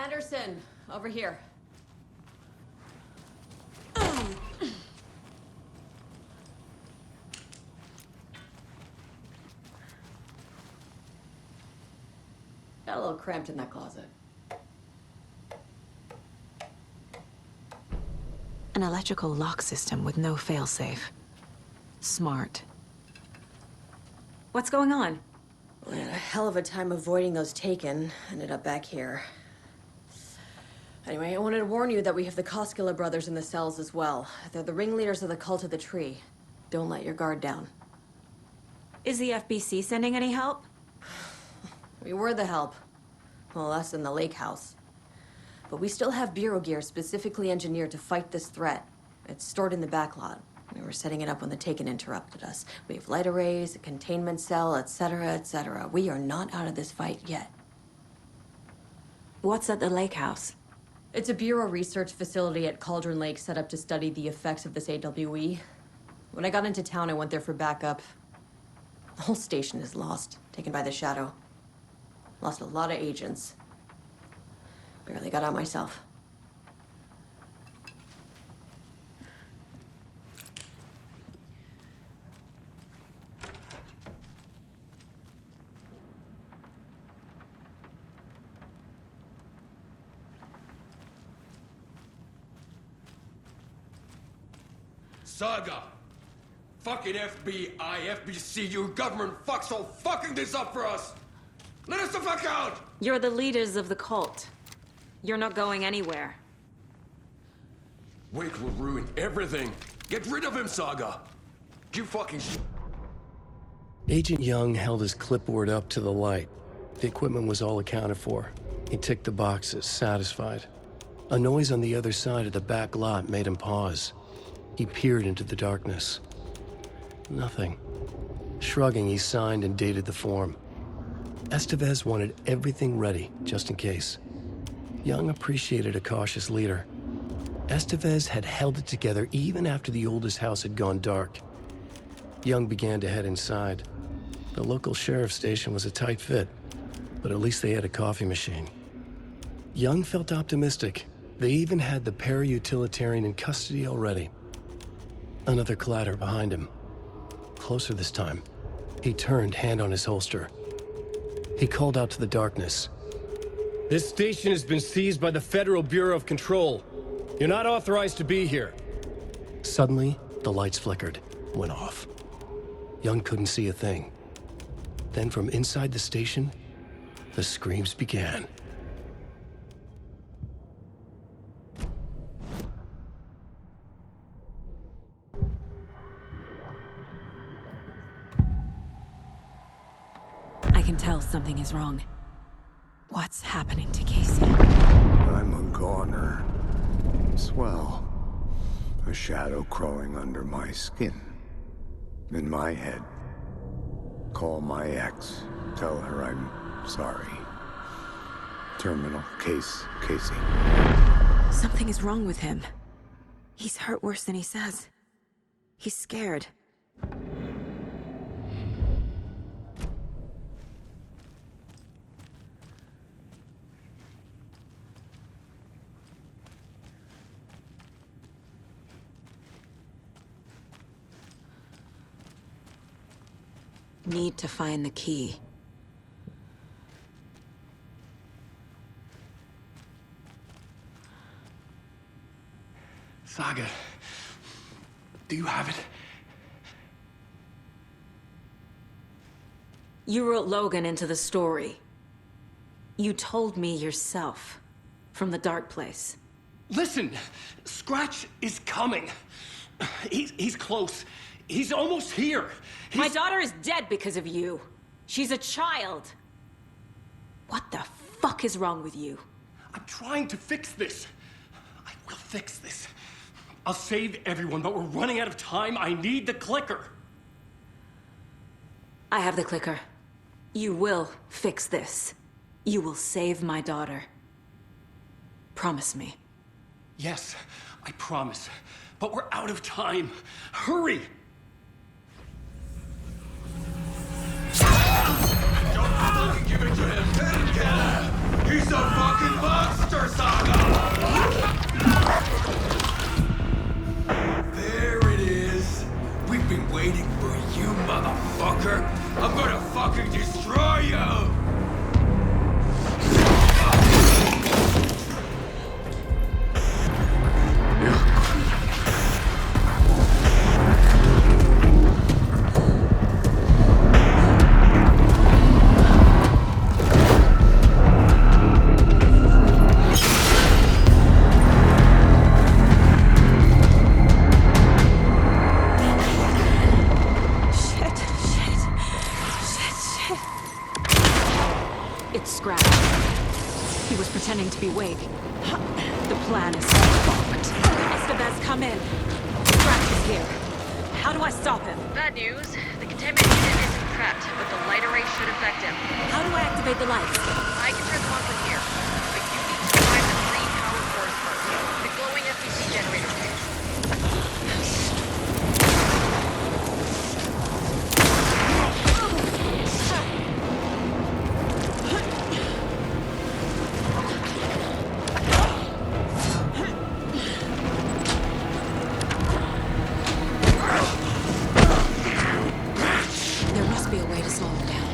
Henderson, over here. Got a little cramped in that closet. An electrical lock system with no failsafe. Smart. What's going on? We had a hell of a time avoiding those taken. Ended up back here. Anyway, I wanted to warn you that we have the Koskela brothers in the cells as well. They're the ringleaders of the Cult of the Tree. Don't let your guard down. Is the FBC sending any help? We were the help. Well, us in the lake house. But we still have Bureau gear specifically engineered to fight this threat. It's stored in the backlot. We were setting it up when the Taken interrupted us. We have light arrays, a containment cell, etc., etc. We are not out of this fight yet. What's at the lake house? It's a Bureau research facility at Cauldron Lake set up to study the effects of this AWE. When I got into town, I went there for backup. The whole station is lost, taken by the Shadow. Lost a lot of agents. Barely got out myself. Saga! Fucking FBI, FBC, you government fucks all fucking this up for us! Let us the fuck out! You're the leaders of the cult. You're not going anywhere. Wake will ruin everything. Get rid of him, Saga! You fucking Agent Young held his clipboard up to the light. The equipment was all accounted for. He ticked the boxes, satisfied. A noise on the other side of the back lot made him pause. He peered into the darkness. Nothing. Shrugging, he signed and dated the form. Estevez wanted everything ready, just in case. Young appreciated a cautious leader. Estevez had held it together even after the oldest house had gone dark. Young began to head inside. The local sheriff's station was a tight fit, but at least they had a coffee machine. Young felt optimistic. They even had the para-utilitarian in custody already. Another clatter behind him. Closer this time. He turned, hand on his holster. He called out to the darkness. "This station has been seized by the Federal Bureau of Control. You're not authorized to be here." Suddenly, the lights flickered, went off. Young couldn't see a thing. Then from inside the station, the screams began. I can tell something is wrong. What's happening to Casey? I'm a goner. Swell. A shadow crawling under my skin. In my head. Call my ex. Tell her I'm sorry. Terminal case, Casey. Something is wrong with him. He's hurt worse than he says. He's scared. Need to find the key. Saga, do you have it? You wrote Logan into the story. You told me yourself. From the dark place. Listen, Scratch is coming. He's close. He's almost here. My daughter is dead because of you. She's a child. What the fuck is wrong with you? I'm trying to fix this. I will fix this. I'll save everyone, but we're running out of time. I need the clicker. I have the clicker. You will fix this. You will save my daughter. Promise me. Yes, I promise. But we're out of time. Hurry! Don't fucking give it to him! Let him get it! He's a fucking monster, pretending to be Wake. The plan is fucked. Estevez, come in. Scratch is here. How do I stop him? Bad news. The containment unit isn't trapped, but the light array should affect him. How do I activate the lights? I can turn them on from here, but you need to find the three power cores first. The glowing FPC generator page. There must be a way to slow him down.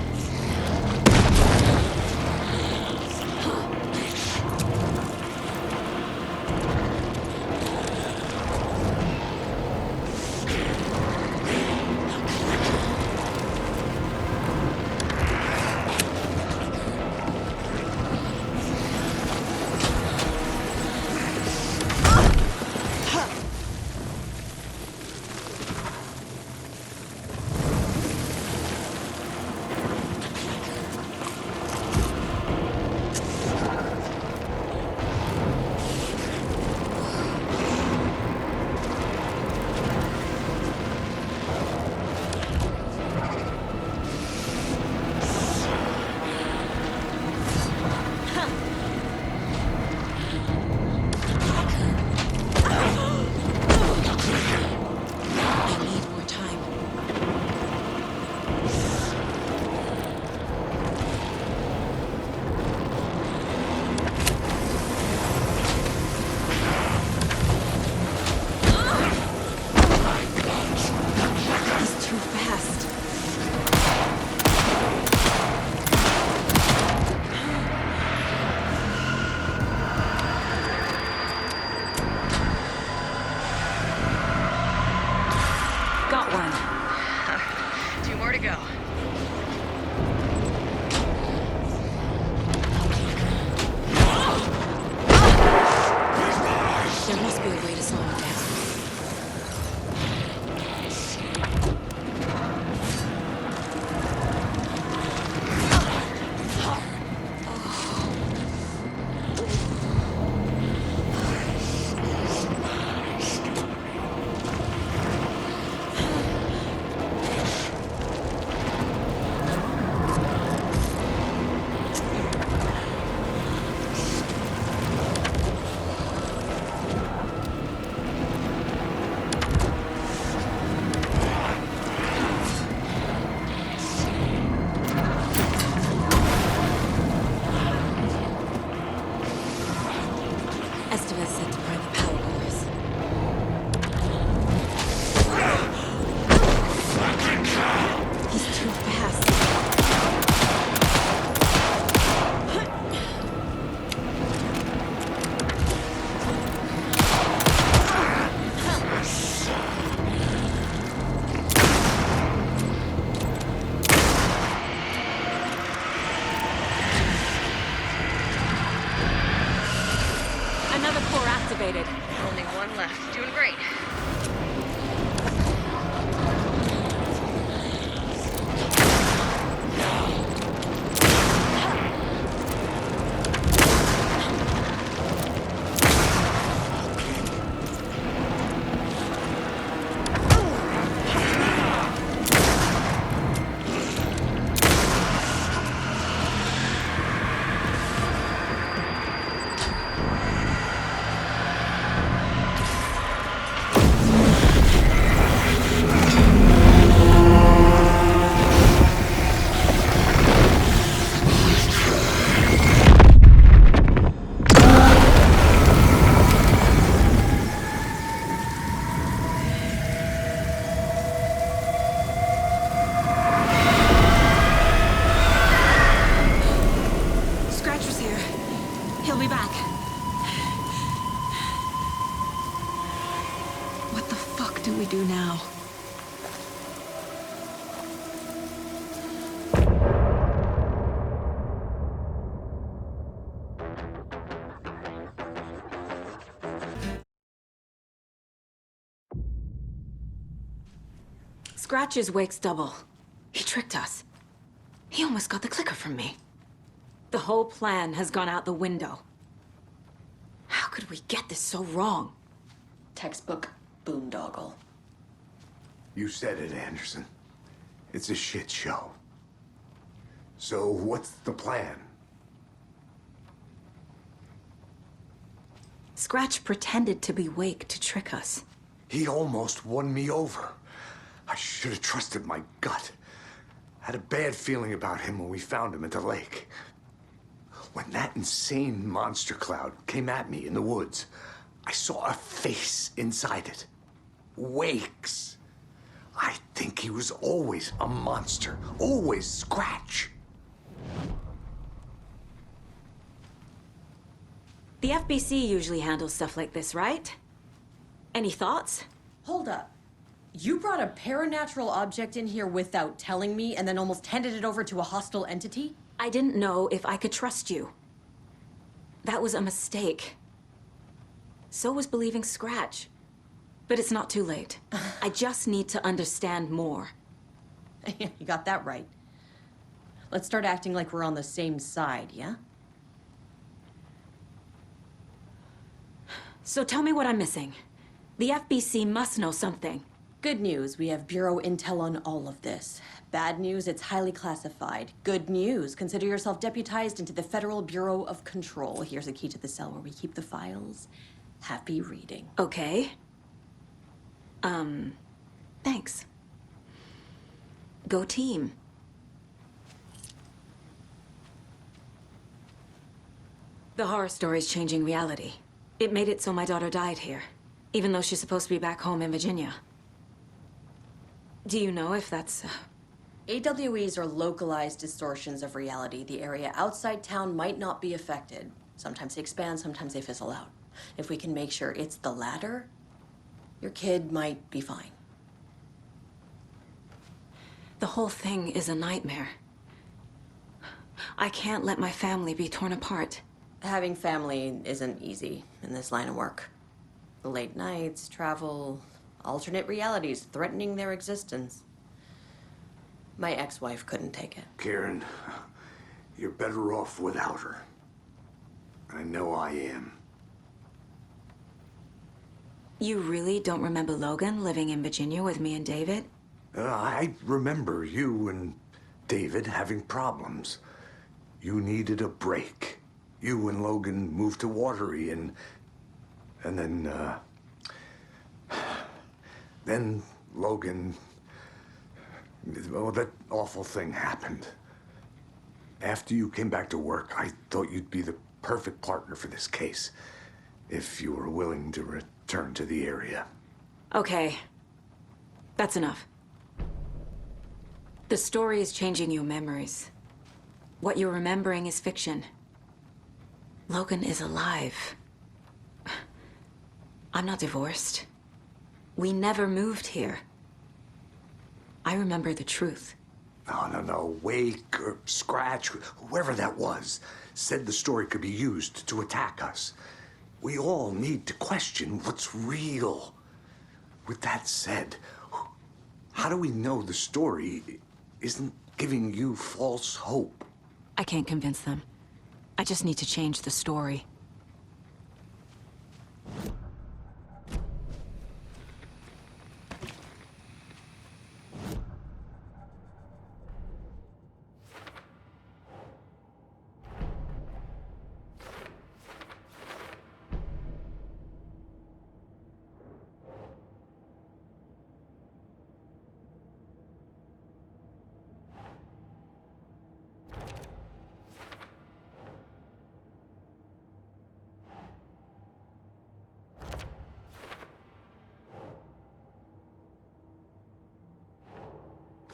I need more time. He's too fast. Got one. Two more to go. There must be a way to slow him down. Estevez said to prime the power cores. He's too fast. Another core activated. Only one left. Doing great. Scratcher's here. He'll be back. What the fuck do we do now? Scratch is Wake's double. He tricked us. He almost got the clicker from me. The whole plan has gone out the window. could we get this so wrong? Textbook boondoggle. You said it, Anderson. It's a shit show. So what's the plan? Scratch pretended to be Wake to trick us. He almost won me over. I should have trusted my gut. Had a bad feeling about him when we found him at the lake. When that insane monster cloud came at me in the woods, I saw a face inside it. Wake's. I think he was always a monster. Always Scratch. The FBC usually handles stuff like this, right? Any thoughts? Hold up. You brought a paranatural object in here without telling me and then almost handed it over to a hostile entity? I didn't know if I could trust you. That was a mistake. So was believing Scratch. But it's not too late. I just need to understand more. You got that right. Let's start acting like we're on the same side, yeah? So tell me what I'm missing. The FBC must know something. Good news, we have Bureau intel on all of this. Bad news, it's highly classified. Good news, consider yourself deputized into the Federal Bureau of Control. Here's a key to the cell where we keep the files. Happy reading. Okay. Thanks. Go team. The horror story's changing reality. It made it so my daughter died here, even though she's supposed to be back home in Virginia. Do you know if that's... AWEs are localized distortions of reality. The area outside town might not be affected. Sometimes they expand, sometimes they fizzle out. If we can make sure it's the latter, your kid might be fine. The whole thing is a nightmare. I can't let my family be torn apart. Having family isn't easy in this line of work. The late nights, travel, alternate realities threatening their existence. My ex-wife couldn't take it. Karen, you're better off without her. I know I am. You really don't remember Logan living in Virginia with me and David? I remember you and David having problems. You needed a break. You and Logan moved to Watery and then Logan, well, that awful thing happened. After you came back to work, I thought you'd be the perfect partner for this case, if you were willing to return to the area. Okay. That's enough. The story is changing your memories. What you're remembering is fiction. Logan is alive. I'm not divorced. We never moved here. I remember the truth. No. Wake or Scratch, whoever that was, said the story could be used to attack us. We all need to question what's real. With that said, how do we know the story isn't giving you false hope? I can't convince them. I just need to change the story.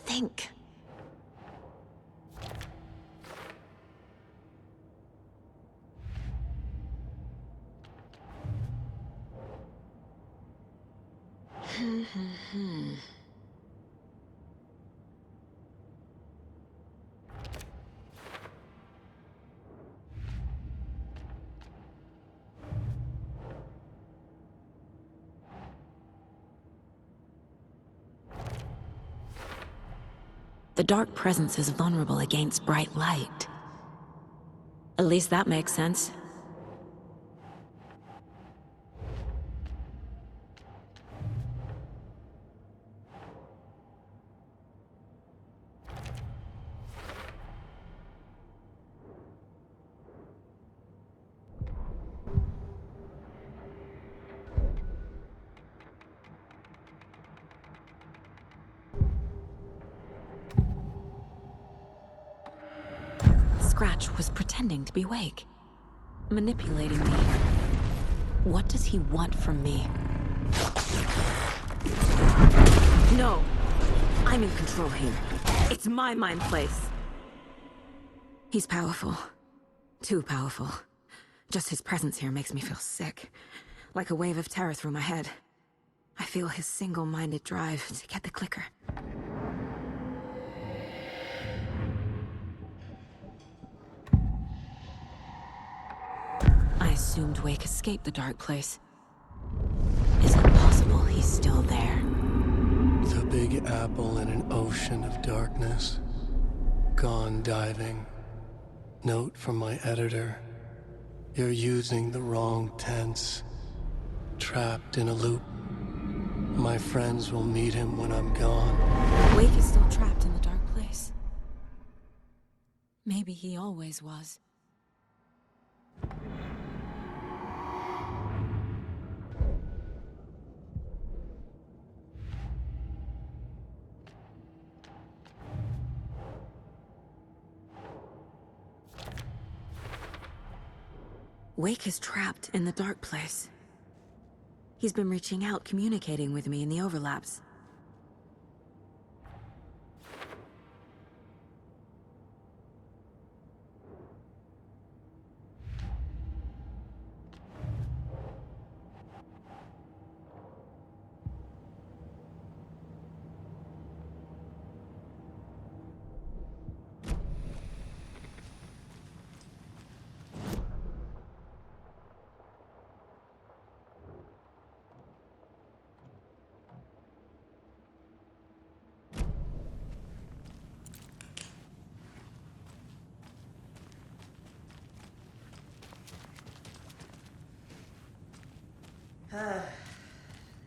Think. The dark presence is vulnerable against bright light. At least that makes sense. Scratch was pretending to be Wake. Manipulating me. What does he want from me? No! I'm in control here. It's my mind place. He's powerful. Too powerful. Just his presence here makes me feel sick. Like a wave of terror through my head. I feel his single-minded drive to get the clicker. I assumed Wake escaped the dark place. Is it possible he's still there? The Big Apple in an ocean of darkness. Gone diving. Note from my editor. You're using the wrong tense. Trapped in a loop. My friends will meet him when I'm gone. Wake is still trapped in the dark place. Maybe he always was. Wake is trapped in the dark place. He's been reaching out, communicating with me in the overlaps.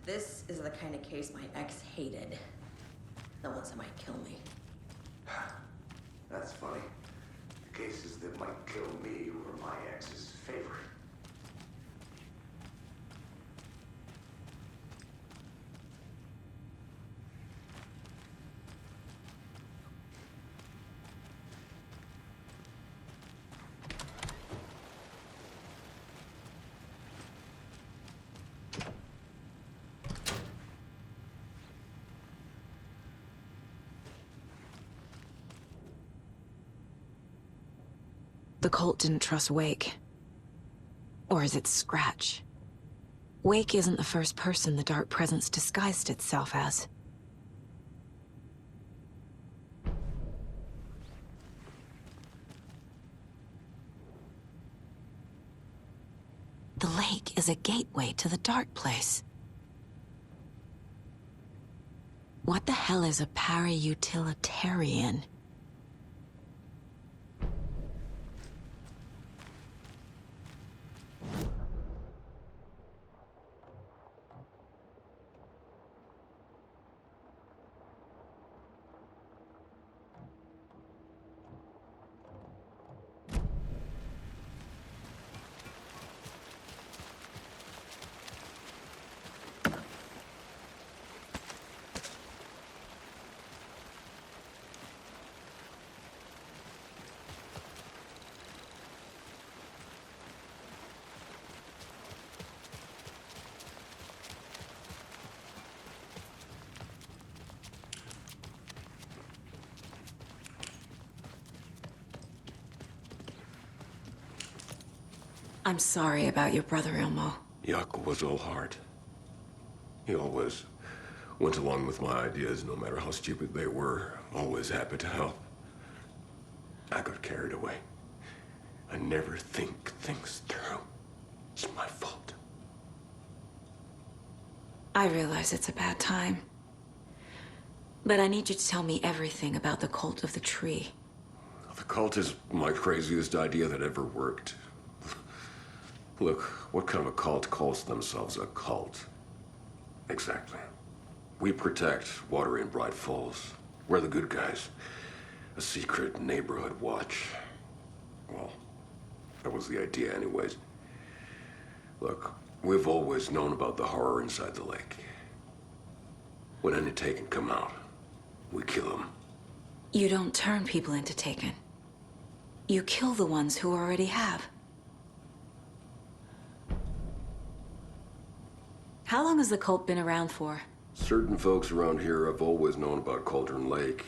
This is the kind of case my ex hated. The ones that might kill me. That's funny. The cases that might kill me were my ex's favorite. The cult didn't trust Wake. Or is it Scratch? Wake isn't the first person the Dark Presence disguised itself as. The lake is a gateway to the Dark Place. What the hell is a para-utilitarian? I'm sorry about your brother, Ilmo. Yaakov was all heart. He always went along with my ideas, no matter how stupid they were. Always happy to help. I got carried away. I never think things through. It's my fault. I realize it's a bad time. But I need you to tell me everything about the Cult of the Tree. The cult is my craziest idea that ever worked. Look, what kind of a cult calls themselves a cult? Exactly. We protect Water in Bright Falls. We're the good guys. A secret neighborhood watch. Well, that was the idea anyways. Look, we've always known about the horror inside the lake. When any Taken come out, we kill them. You don't turn people into Taken. You kill the ones who already have. How long has the cult been around for? Certain folks around here have always known about Cauldron Lake.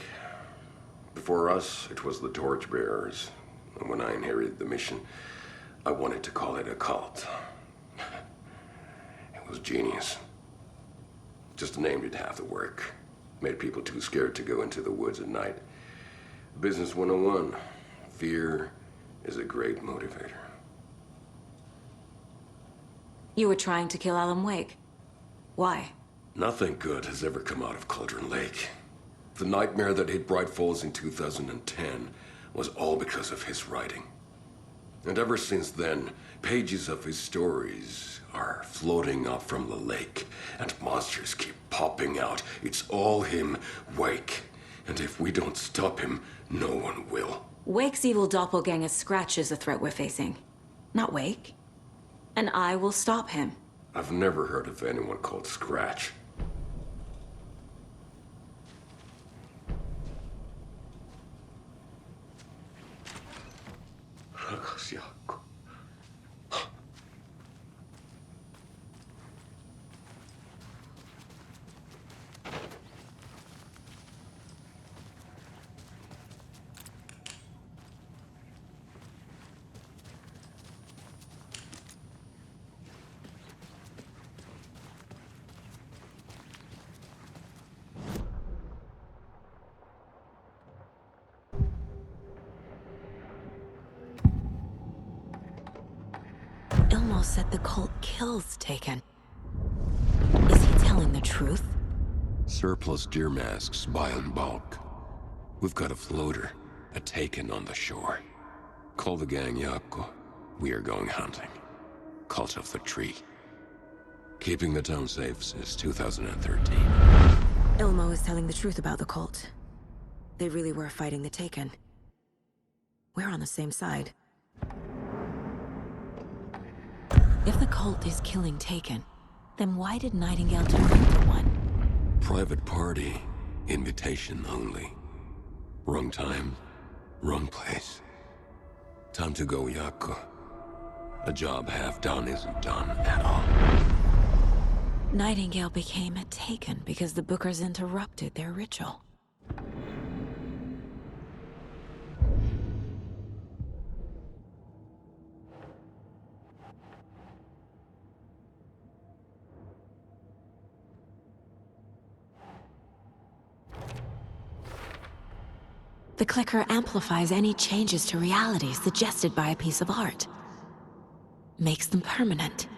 Before us, it was the Torchbearers. And when I inherited the mission, I wanted to call it a cult. It was genius. Just a name did half the work. Made people too scared to go into the woods at night. Business 101. Fear is a great motivator. You were trying to kill Alan Wake. Why? Nothing good has ever come out of Cauldron Lake. The nightmare that hit Bright Falls in 2010 was all because of his writing. And ever since then, pages of his stories are floating up from the lake, and monsters keep popping out. It's all him, Wake. And if we don't stop him, no one will. Wake's evil doppelganger Scratch is the threat we're facing, not Wake. And I will stop him. I've never heard of anyone called Scratch. Ilmo said the cult kills Taken. Is he telling the truth? Surplus deer masks buy in bulk. We've got a floater, a Taken on the shore. Call the gang Yako. We are going hunting. Cult of the Tree. Keeping the town safe since 2013. Ilmo is telling the truth about the cult. They really were fighting the Taken. We're on the same side. If the cult is killing Taken, then why did Nightingale turn into one? Private party. Invitation only. Wrong time, wrong place. Time to go, Yako. A job half done isn't done at all. Nightingale became a Taken because the Bookers interrupted their ritual. The clicker amplifies any changes to reality suggested by a piece of art. Makes them permanent.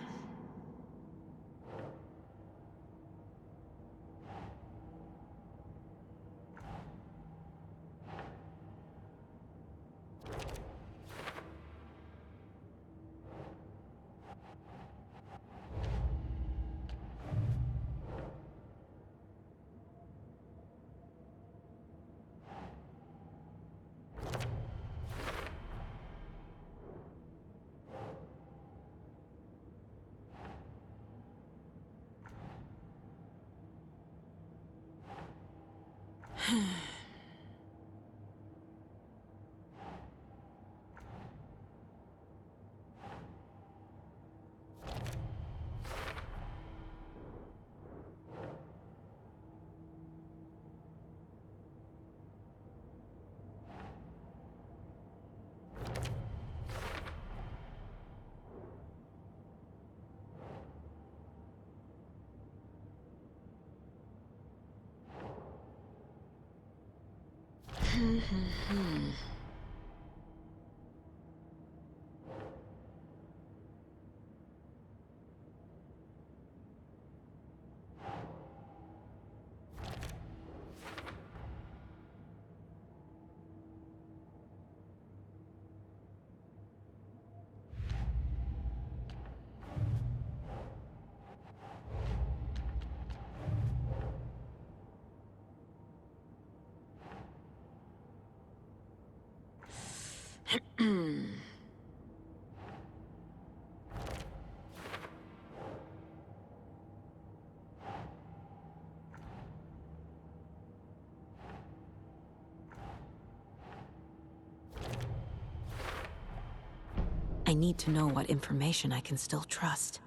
I need to know what information I can still trust.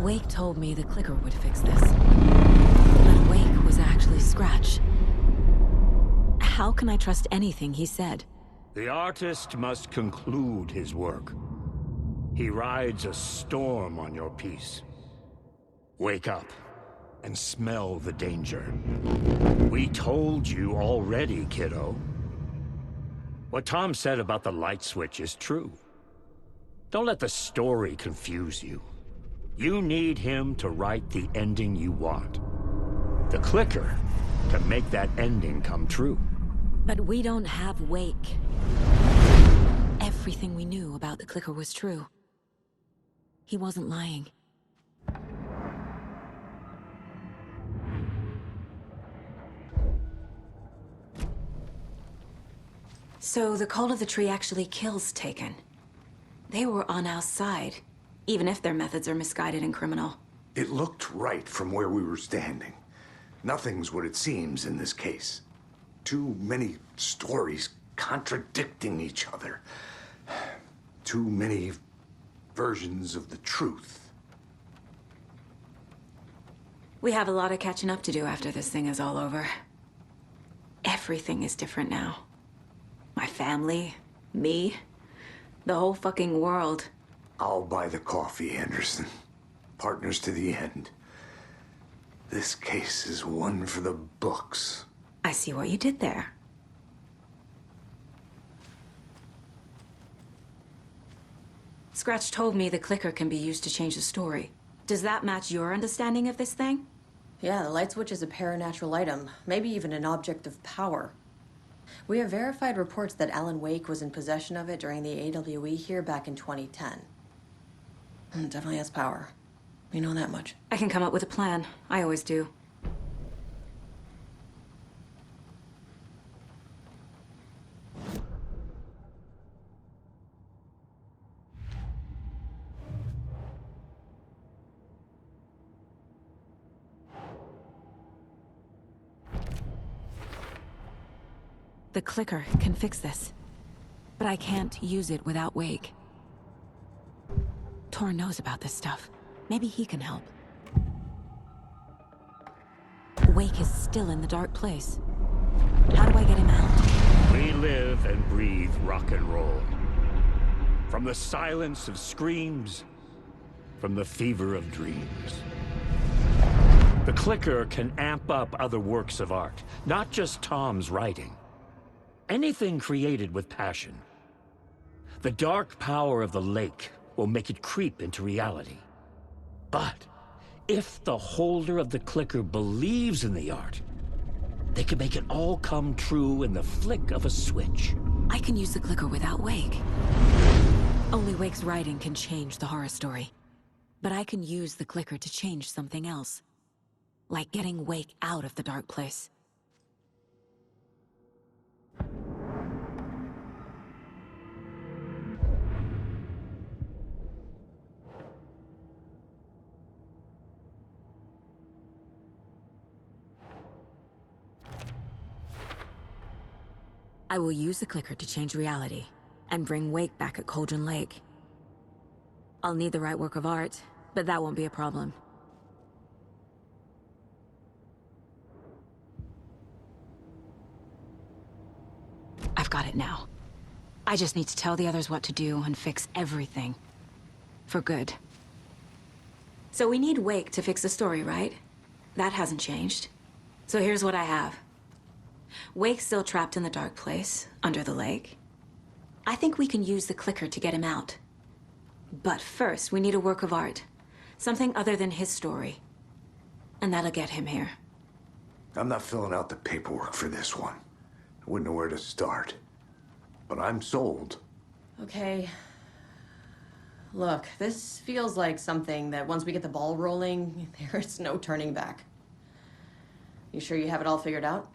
Wake told me the clicker would fix this. But Wake was actually Scratch. How can I trust anything he said? The artist must conclude his work. He rides a storm on your piece. Wake up and smell the danger. We told you already, kiddo. What Tom said about the light switch is true. Don't let the story confuse you. You need him to write the ending you want. The clicker can make that ending come true. But we don't have Wake. Everything we knew about the clicker was true. He wasn't lying. So the Cult of the Tree actually kills Taken. They were on our side, even if their methods are misguided and criminal. It looked right from where we were standing. Nothing's what it seems in this case. Too many stories contradicting each other. Too many versions of the truth. We have a lot of catching up to do after this thing is all over. Everything is different now. My family, me, the whole fucking world. I'll buy the coffee, Anderson. Partners to the end. This case is one for the books. I see what you did there. Scratch told me the clicker can be used to change the story. Does that match your understanding of this thing? Yeah, the light switch is a paranatural item, maybe even an object of power. We have verified reports that Alan Wake was in possession of it during the AWE here back in 2010. It definitely has power. We know that much. I can come up with a plan. I always do. The clicker can fix this, but I can't use it without Wake. Tor knows about this stuff. Maybe he can help. Wake is still in the dark place. How do I get him out? We live and breathe rock and roll. From the silence of screams, from the fever of dreams. The clicker can amp up other works of art, not just Tom's writing. Anything created with passion. The dark power of the lake will make it creep into reality. But if the holder of the clicker believes in the art, they can make it all come true in the flick of a switch. I can use the clicker without Wake. Only Wake's writing can change the horror story. But I can use the clicker to change something else. Like getting Wake out of the dark place. I will use the clicker to change reality, and bring Wake back at Cauldron Lake. I'll need the right work of art, but that won't be a problem. I've got it now. I just need to tell the others what to do and fix everything. For good. So we need Wake to fix the story, right? That hasn't changed. So here's what I have. Wake's still trapped in the dark place, under the lake. I think we can use the clicker to get him out. But first, we need a work of art. Something other than his story. And that'll get him here. I'm not filling out the paperwork for this one. I wouldn't know where to start. But I'm sold. Okay. Look, this feels like something that once we get the ball rolling, there's no turning back. You sure you have it all figured out?